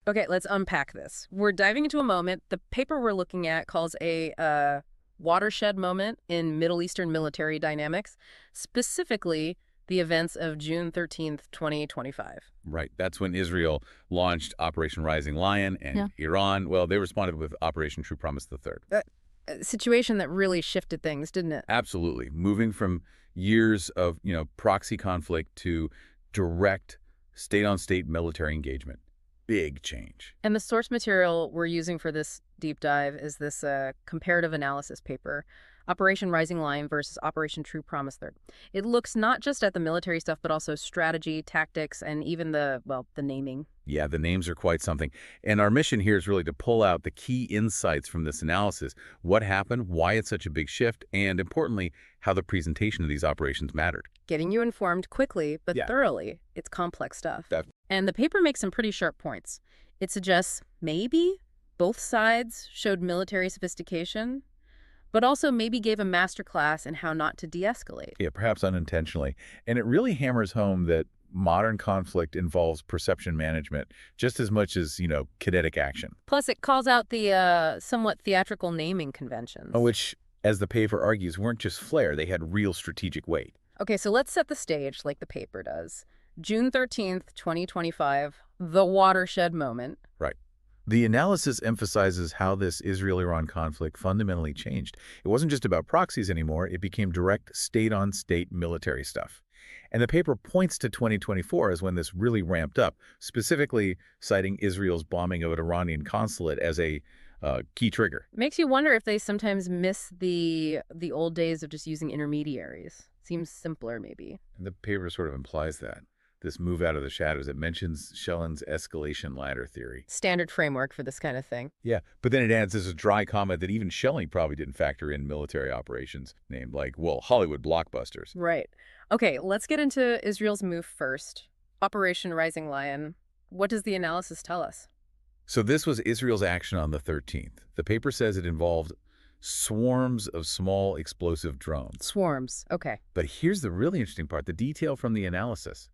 Okay, let's unpack this. We're diving into a moment the paper we're looking at calls a watershed moment in Middle Eastern military dynamics, specifically the events of June 13th, 2025. Right. That's when Israel launched Operation Rising Lion, and Iran, well, they responded with Operation True Promise the Third. A situation that really shifted things, didn't it? Absolutely. Moving from years of, proxy conflict to direct state-on-state military engagement. Big change. And the source material we're using for this deep dive is this comparative analysis paper, Operation Rising Lion versus Operation True Promise Third. It looks not just at the military stuff, but also strategy, tactics, and even the naming. Yeah, the names are quite something. And our mission here is really to pull out the key insights from this analysis, what happened, why it's such a big shift, and importantly, how the presentation of these operations mattered. Getting you informed quickly, but thoroughly. It's complex stuff. And the paper makes some pretty sharp points. It suggests maybe both sides showed military sophistication, but also maybe gave a masterclass in how not to de-escalate. Yeah, perhaps unintentionally. And it really hammers home that modern conflict involves perception management just as much as, kinetic action. Plus, it calls out the somewhat theatrical naming conventions. Which, as the paper argues, weren't just flair, they had real strategic weight. Okay, so let's set the stage like the paper does. June 13th, 2025, the watershed moment. Right. The analysis emphasizes how this Israel-Iran conflict fundamentally changed. It wasn't just about proxies anymore, it became direct state-on-state military stuff. And the paper points to 2024 as when this really ramped up, specifically citing Israel's bombing of an Iranian consulate as a key trigger. Makes you wonder if they sometimes miss the old days of just using intermediaries. Seems simpler, maybe. And the paper sort of implies that. This move out of the shadows. It mentions Schellen's escalation ladder theory. Standard framework for this kind of thing. Yeah, but then it adds this dry comment that even Schelling probably didn't factor in military operations named Hollywood blockbusters. Right. Okay, let's get into Israel's move first. Operation Rising Lion. What does the analysis tell us? So this was Israel's action on the 13th. The paper says it involved swarms of small explosive drones. Swarms, okay. But here's the really interesting part, the detail from the analysis.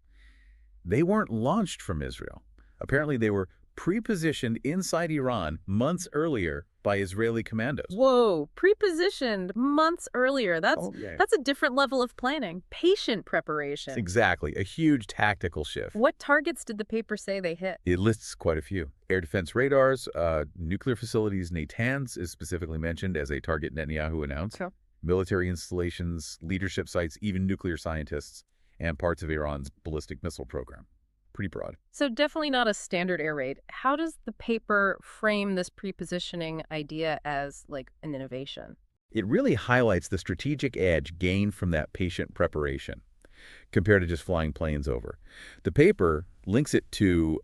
They weren't launched from Israel. Apparently, they were pre-positioned inside Iran months earlier by Israeli commandos. Whoa, pre-positioned months earlier. That's a different level of planning. Patient preparation. Exactly, a huge tactical shift. What targets did the paper say they hit? It lists quite a few. Air defense radars, nuclear facilities, Natanz is specifically mentioned as a target Netanyahu announced. Okay. Military installations, leadership sites, even nuclear scientists, and parts of Iran's ballistic missile program. Pretty broad. So definitely not a standard air raid. How does the paper frame this pre-positioning idea as an innovation? It really highlights the strategic edge gained from that patient preparation compared to just flying planes over. The paper links it to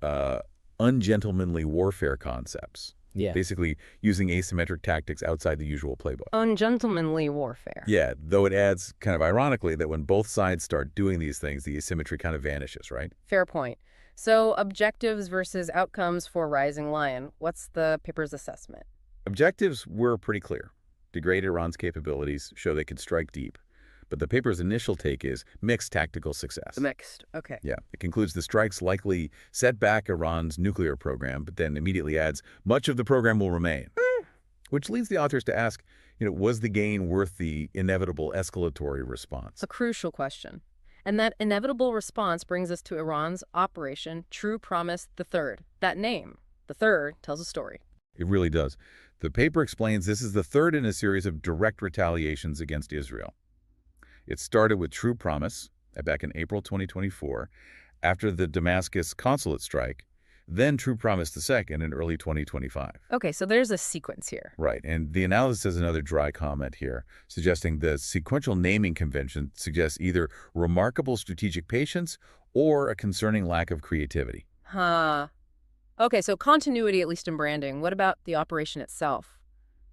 ungentlemanly warfare concepts. Yeah. Basically using asymmetric tactics outside the usual playbook. Ungentlemanly warfare. Yeah, though it adds kind of ironically that when both sides start doing these things, the asymmetry kind of vanishes, right? Fair point. So objectives versus outcomes for Rising Lion. What's the paper's assessment? Objectives were pretty clear. Degrade Iran's capabilities, show they could strike deep. But the paper's initial take is mixed tactical success. Mixed, okay. Yeah, it concludes the strikes likely set back Iran's nuclear program, but then immediately adds, much of the program will remain. Which leads the authors to ask, was the gain worth the inevitable escalatory response? A crucial question. And that inevitable response brings us to Iran's Operation True Promise the Third. That name, the third, tells a story. It really does. The paper explains this is the third in a series of direct retaliations against Israel. It started with True Promise back in April 2024 after the Damascus consulate strike, then True Promise II in early 2025. Okay, so there's a sequence here. Right, and the analysis has another dry comment here, suggesting the sequential naming convention suggests either remarkable strategic patience or a concerning lack of creativity. Huh. Okay, so continuity, at least in branding. What about the operation itself?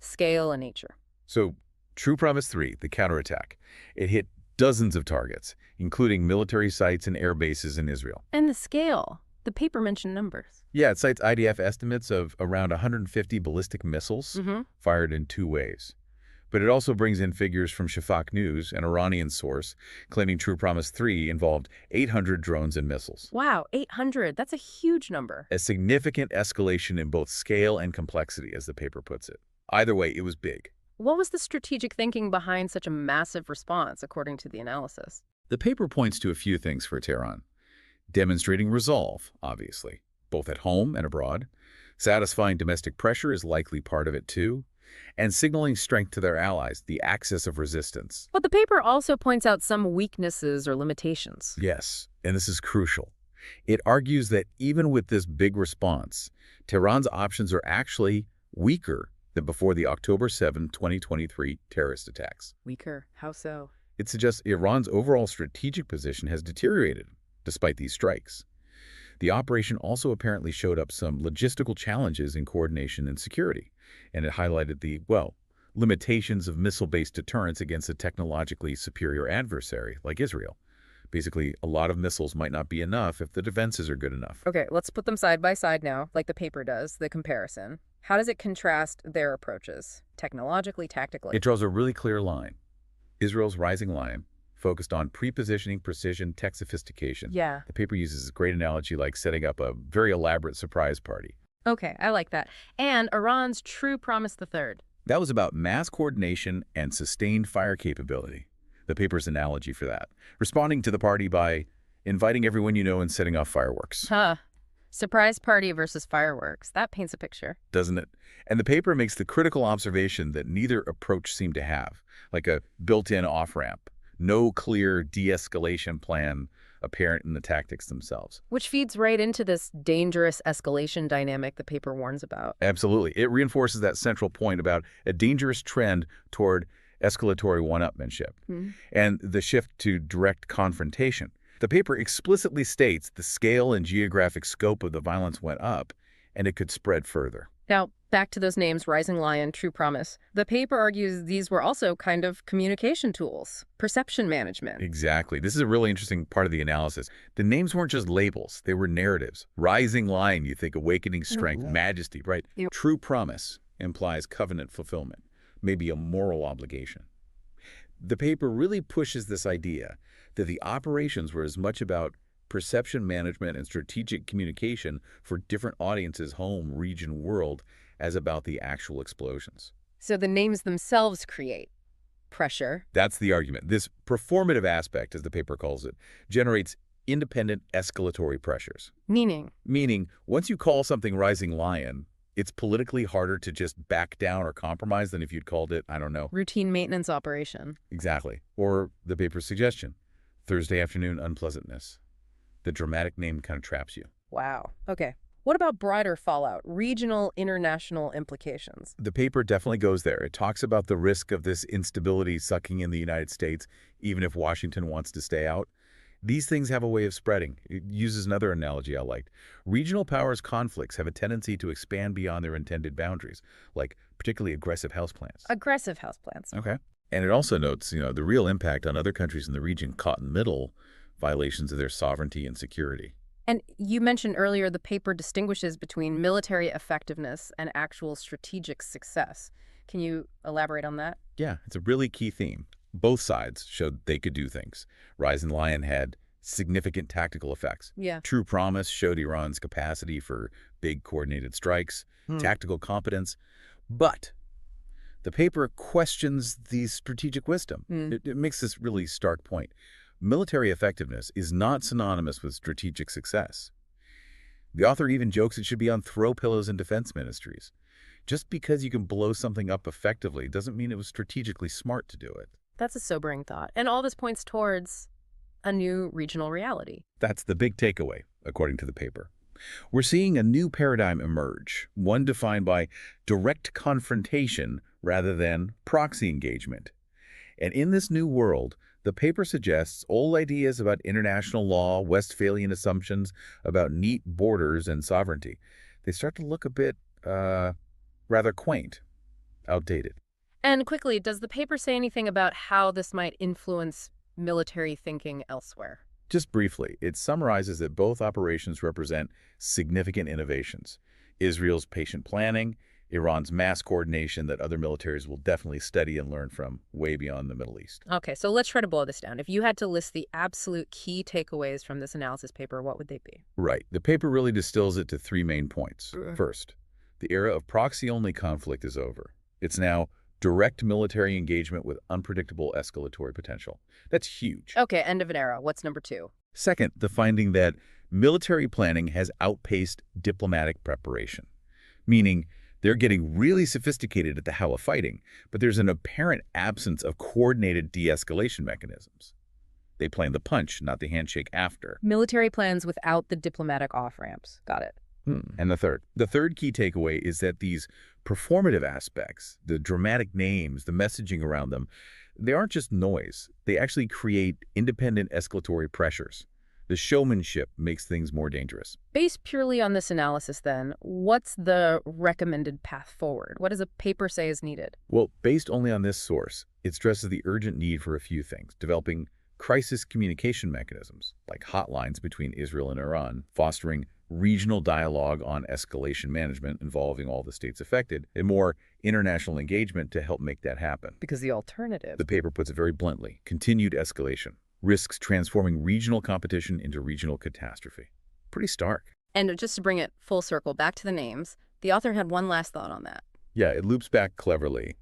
Scale and nature. So True Promise 3, the counterattack. It hit dozens of targets, including military sites and air bases in Israel. And the scale. The paper mentioned numbers. Yeah, it cites IDF estimates of around 150 ballistic missiles fired in 2 waves. But it also brings in figures from Shafak News, an Iranian source, claiming True Promise 3 involved 800 drones and missiles. Wow, 800. That's a huge number. A significant escalation in both scale and complexity, as the paper puts it. Either way, it was big. What was the strategic thinking behind such a massive response, according to the analysis? The paper points to a few things for Tehran. Demonstrating resolve, obviously, both at home and abroad. Satisfying domestic pressure is likely part of it, too. And signaling strength to their allies, the axis of resistance. But the paper also points out some weaknesses or limitations. Yes, and this is crucial. It argues that even with this big response, Tehran's options are actually weaker than before the October 7, 2023 terrorist attacks. Weaker? How so? It suggests Iran's overall strategic position has deteriorated, despite these strikes. The operation also apparently showed up some logistical challenges in coordination and security, and it highlighted the, well, limitations of missile-based deterrence against a technologically superior adversary like Israel. Basically, a lot of missiles might not be enough if the defenses are good enough. Okay, let's put them side by side now, like the paper does, the comparison. How does it contrast their approaches, technologically, tactically? It draws a really clear line. Israel's Rising Lion focused on pre-positioning, precision, tech sophistication. Yeah. The paper uses a great analogy like setting up a very elaborate surprise party. Okay, I like that. And Iran's True Promise III. That was about mass coordination and sustained fire capability. The paper's analogy for that. Responding to the party by inviting everyone you know and setting off fireworks. Huh. Surprise party versus fireworks. That paints a picture. Doesn't it? And the paper makes the critical observation that neither approach seemed to have, like a built-in off-ramp. No clear de-escalation plan apparent in the tactics themselves. Which feeds right into this dangerous escalation dynamic the paper warns about. Absolutely. It reinforces that central point about a dangerous trend toward escalatory one-upmanship and the shift to direct confrontation. The paper explicitly states the scale and geographic scope of the violence went up, and it could spread further. Now, back to those names, Rising Lion, True Promise. The paper argues these were also kind of communication tools, perception management. Exactly. This is a really interesting part of the analysis. The names weren't just labels. They were narratives. Rising Lion, you think awakening strength, majesty, right? Yeah. True Promise implies covenant fulfillment, maybe a moral obligation. The paper really pushes this idea that the operations were as much about perception management and strategic communication for different audiences, home, region, world, as about the actual explosions. So the names themselves create pressure. That's the argument. This performative aspect, as the paper calls it, generates independent escalatory pressures. Meaning, once you call something Rising Lion, it's politically harder to just back down or compromise than if you'd called it, I don't know. Routine maintenance operation. Exactly. Or the paper's suggestion, Thursday afternoon unpleasantness. The dramatic name kind of traps you. Wow. Okay. What about broader fallout, regional, international implications? The paper definitely goes there. It talks about the risk of this instability sucking in the United States, even if Washington wants to stay out. These things have a way of spreading. It uses another analogy I liked. Regional powers conflicts have a tendency to expand beyond their intended boundaries, like particularly aggressive houseplants. Aggressive houseplants. Okay. And it also notes, the real impact on other countries in the region caught in the middle, violations of their sovereignty and security. And you mentioned earlier the paper distinguishes between military effectiveness and actual strategic success. Can you elaborate on that? Yeah, it's a really key theme. Both sides showed they could do things. Rising Lion had significant tactical effects. Yeah. True Promise showed Iran's capacity for big coordinated strikes, tactical competence. But the paper questions the strategic wisdom. It makes this really stark point. Military effectiveness is not synonymous with strategic success. The author even jokes it should be on throw pillows in defense ministries. Just because you can blow something up effectively doesn't mean it was strategically smart to do it. That's a sobering thought. And all this points towards a new regional reality. That's the big takeaway, according to the paper. We're seeing a new paradigm emerge, one defined by direct confrontation rather than proxy engagement. And in this new world, the paper suggests old ideas about international law, Westphalian assumptions about neat borders and sovereignty. They start to look a bit, rather quaint, outdated. And quickly, does the paper say anything about how this might influence military thinking elsewhere? Just briefly, it summarizes that both operations represent significant innovations. Israel's patient planning, Iran's mass coordination that other militaries will definitely study and learn from way beyond the Middle East. Okay, so let's try to boil this down. If you had to list the absolute key takeaways from this analysis paper, what would they be? Right. The paper really distills it to three main points. First, the era of proxy-only conflict is over. It's now direct military engagement with unpredictable escalatory potential. That's huge. Okay, end of an era. What's number two? Second, the finding that military planning has outpaced diplomatic preparation, meaning they're getting really sophisticated at the how of fighting, but there's an apparent absence of coordinated de-escalation mechanisms. They plan the punch, not the handshake after. Military plans without the diplomatic off-ramps. Got it. And the third key takeaway is that these performative aspects, the dramatic names, the messaging around them, they aren't just noise. They actually create independent escalatory pressures. The showmanship makes things more dangerous. Based purely on this analysis, then, what's the recommended path forward? What does a paper say is needed? Well, based only on this source, it stresses the urgent need for a few things: developing crisis communication mechanisms, like hotlines between Israel and Iran, fostering regional dialogue on escalation management involving all the states affected, and more international engagement to help make that happen. Because the alternative... The paper puts it very bluntly: continued escalation risks transforming regional competition into regional catastrophe. Pretty stark. And just to bring it full circle back to the names, the author had one last thought on that. Yeah, it loops back cleverly.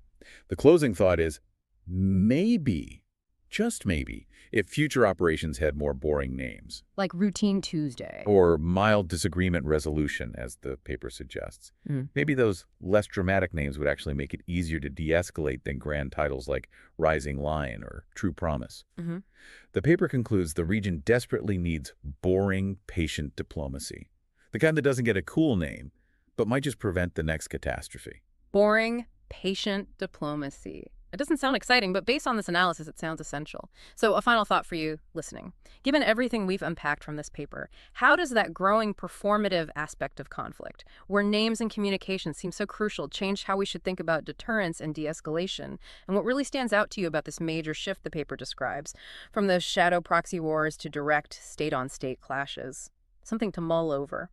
The closing thought is, maybe, just maybe, if future operations had more boring names. Like Routine Tuesday. Or mild disagreement resolution, as the paper suggests. Maybe those less dramatic names would actually make it easier to de-escalate than grand titles like Rising Lion or True Promise. The paper concludes the region desperately needs boring, patient diplomacy. The kind that doesn't get a cool name, but might just prevent the next catastrophe. Boring, patient diplomacy. It doesn't sound exciting, but based on this analysis, it sounds essential. So a final thought for you listening. Given everything we've unpacked from this paper, how does that growing performative aspect of conflict, where names and communication seem so crucial, change how we should think about deterrence and de-escalation? And what really stands out to you about this major shift the paper describes, from the shadow proxy wars to direct state-on-state clashes? Something to mull over.